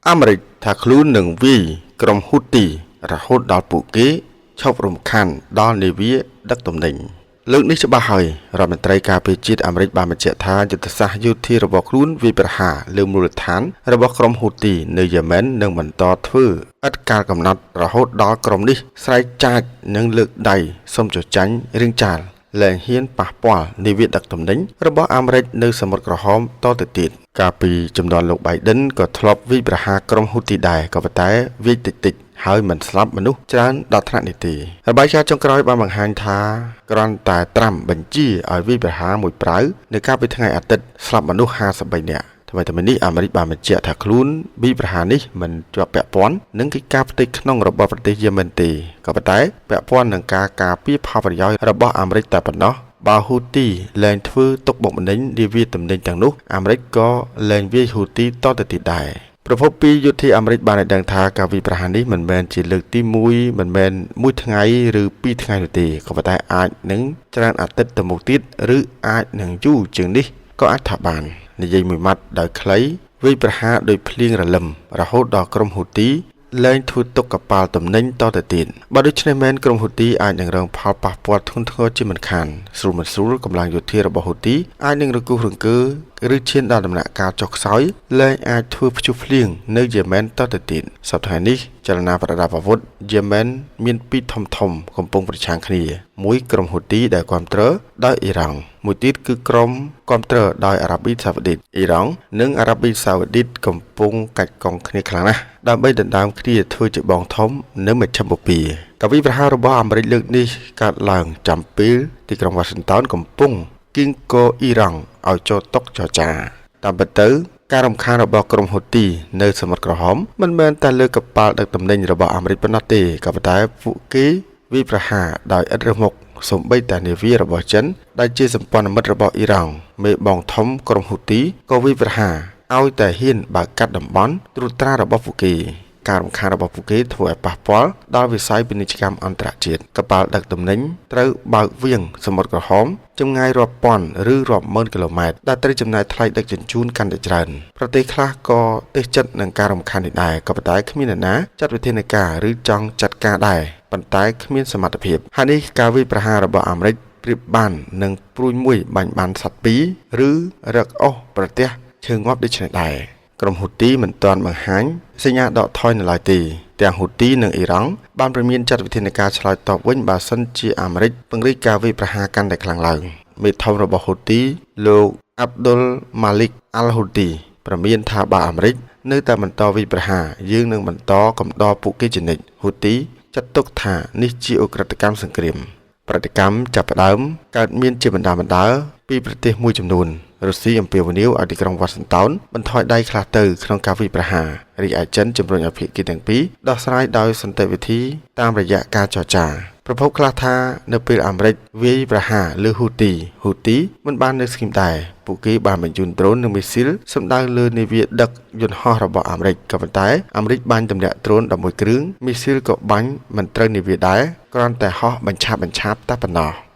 អាមេរិកថាខ្លួននឹងវាយក្រុមហ៊ូទីរហូតដល់ពួកគេឈប់រំខានដល់នាវាដឹកទំនិញលើកនេះច្បាស់ហើយរដ្ឋមន្ត្រីការពារជាតិអាមេរិកបានបញ្ជាក់ថាយុទ្ធសាស្ត្រយោធារបស់ខ្លួនវាយប្រហារលើមូលដ្ឋានរបស់ក្រុមហ៊ូទីនៅយេម៉ែននឹងបន្តធ្វើឥតកាលកំណត់រហូតដល់ក្រុមនេះស្រែកចាចនិងលើកដៃសុំចចាញ់រៀងចាលលែងហ៊ានប៉ះពាល់នាវាដឹកទំនិញរបស់អាមេរិកនៅសមុទ្រក្រហមតទៅទៀតកាលពីជំនាន់លោក Biden ក៏ធ្លាប់វាយប្រហារក្រុមហ៊ូទីដែរក៏ប៉ុន្តែវាយតិចហើយមិនស្លាប់មនុស្សច្រើនដល់ថ្នាក់នេះទេរបាយការណ៍ចុងក្រោយបានបង្ហាញថាគ្រាន់តែត្រាំបញ្ជាឲ្យវាយប្រហារមួយប្រាវនៅកាលពីថ្ងៃអាទិត្យស្លាប់មនុស្ស53នាក់ថ្មីនេះអាមេរិកបានបញ្ជាក់ថាខ្លួនវាយប្រហារនេះមិនជាប់ពាក់ព័ន្ធនឹងកិច្ចការផ្ទៃក្នុងរបស់ប្រទេសយេម៉ែនទេក៏ប៉ុន្តែពាក់ព័ន្ធនឹងការការពារផលប្រយោជន៍របស់អាមេរិកតែប៉ុណ្ណោះបើហ៊ូទីលែងធ្វើទុកបុកម្នេញនាវាទំនិញទាំងនោះអាមេរិកក៏លែងវាយហ៊ូទីតទៅទៀតដែរប្រភពពីយោធាអាមេរិកបានឲ្យដឹងថាការវាយប្រហារនេះមិនមែនជាលើកទី1មិនមែន1ថ្ងៃឬ2ថ្ងៃនោះទេក៏ប៉ុន្តែអាចនឹងច្រើនអាទិត្យទៅមុខទៀតឬអាចនឹងយូរជាងនេះក៏អាចថាបាននិយាយមួយម៉ាត់ដោយខ្លីវាយប្រហារដោយភ្លៀងរលឹមរហូតដល់ក្រុមហ៊ូទីលែងធ្វើទុកកប៉ាល់ទំនិញតទៅទៀតបើដូច្នេះមែនក្រុមហ៊ូទីអាចនឹងរងផលប៉ះពាល់ធ្ងន់ធ្ងរជាមិនខានស្រួលកម្លាំងយោធារបស់ហ៊ូទីអាចនឹងរង្គោះរង្គើឬឈានដល់ដំណាក់កាលចុះខ្សោយលែងអាចធ្វើព្យុះភ្លៀងនៅយេម៉ែនតទៅទៀតសប្តាហ៍នេះចលនាប្រដាប់អាវុធយេម៉ែនមានពីរធំកំពុងប្រឆាំងគ្នាមួយក្រុមហ៊ូទីដែលគាំទ្រដោយអ៊ីរ៉ង់មួយទៀតគឺក្រុមគាំទ្រដោយអារ៉ាប៊ីសាអូឌីតអ៊ីរ៉ង់និងអារ៉ាប៊ីសាអូឌីតកំពុងកាច់កង់គ្នាខ្លាំងណាស់ដើម្បីដណ្ដើមគ្នាធ្វើជាបងធំនៅមជ្ឈមបូព៌ាការវាយប្រហាររបស់អាមេរិកលើកនេះកើតឡើងចំពេលទីក្រុងវ៉ាស៊ីនតោនកំពុងគៀងគរអ៊ីរ៉ង់ឲ្យចូលតុចរចាតាមពិតទៅការរំខានរបស់ក្រុមហ៊ូទីនៅសមុទ្រក្រហមមិនមែនតែលើកប៉ាល់ដឹកទំនិញរបស់អាមេរិកប៉ុណ្ណោះទេក៏ប៉ុន្តែពួកគេវាយប្រហារដោយឥតរើសមុខសូម្បីតែនាវារបស់ចិនដែលជាសម្ព័ន្ធមិត្តរបស់អ៊ីរ៉ង់មេបងធំក្រុមហ៊ូទីក៏វាយប្រហារឲ្យតែហ៊ានបើកកាត់តំបន់ត្រួតត្រារបស់ពួកគេការរំខានរបស់ពួកគេធ្វើឲ្យប៉ះពាល់ដល់វិស័យពាណិជ្ជកម្មអន្តរជាតិកប៉ាល់ដឹកទំនិញត្រូវបើកវាងសមុទ្រក្រហមចម្ងាយរាប់ពាន់ឬរាប់ម៉ឺនគីឡូម៉ែត្រដែលត្រូវចំណាយថ្លៃដឹកជញ្ជូនកាន់តែច្រើនប្រទេសខ្លះក៏ទេសចិត្តនឹងការរំខាននេះដែរក៏ប៉ុន្តែគ្មានអ្នកណាចាត់វិធានការឬចង់ចាត់ការដែរប៉ុន្តែគ្មានសមត្ថភាពហើយនេះការវាយប្រហាររបស់អាមេរិកប្រៀបបាននឹងព្រួយមួយបាញ់បានសត្វពីរឬរឹកអូសប្រទះឈើងាប់ដូចនេះដែរក្រុមហ៊ូទីមិនទាន់បង្ហាញសញ្ញាដកថយនៅឡើយទេទាំងហ៊ូទីនិងអ៊ីរ៉ង់បានព្រមានចាត់វិធានការឆ្លើយតបវិញបើសិនជាអាមេរិកពង្រីកការវាយប្រហារកាន់តែខ្លាំងឡើងមេធំរបស់ហ៊ូទីលោកអាប់ឌុលម៉ាលីកអាល់ហ៊ូទីព្រមានថាបើអាមេរិកនៅតែបន្តវាយប្រហារយើងនឹងបន្តកំដរពួកគេជានិច្ចហ៊ូទីចាត់ទុកថានេះជាឧក្រិដ្ឋកម្មសង្គ្រាមប្រតិកម្មចាប់ផ្ដើមកើតមានជាបណ្ដាពីប្រទេសមួយចំនួនរុស្ស៊ីអំពាវនាវឲ្យទីក្រុងវ៉ាស៊ីនតោនបន្ថយដៃខ្លះទៅក្នុងការវាយប្រហាររីឯចិនជំរុញឲ្យភាគីទាំងពីរដោះស្រាយដោយសន្តិវិធីតាមរយៈការចរចាប្រភពខ្លះថានៅពេលអាមេរិកវាយប្រហារលើហ៊ូទីមិនបាននៅស្ងៀមដែរពួកគេបានបញ្ជូនដ្រូននិងមីស៊ីលសម្ដៅលើនាវាដឹកយន្តហោះរបស់អាមេរិកក៏ប៉ុន្តែអាមេរិកបាញ់ទម្លាក់ដ្រូន11គ្រឿងមីស៊ីលក៏បាញ់មិនត្រូវនាវាដែរគ្រាន់តែហោះបញ្ឆាបតែប៉ុណ្ណោះ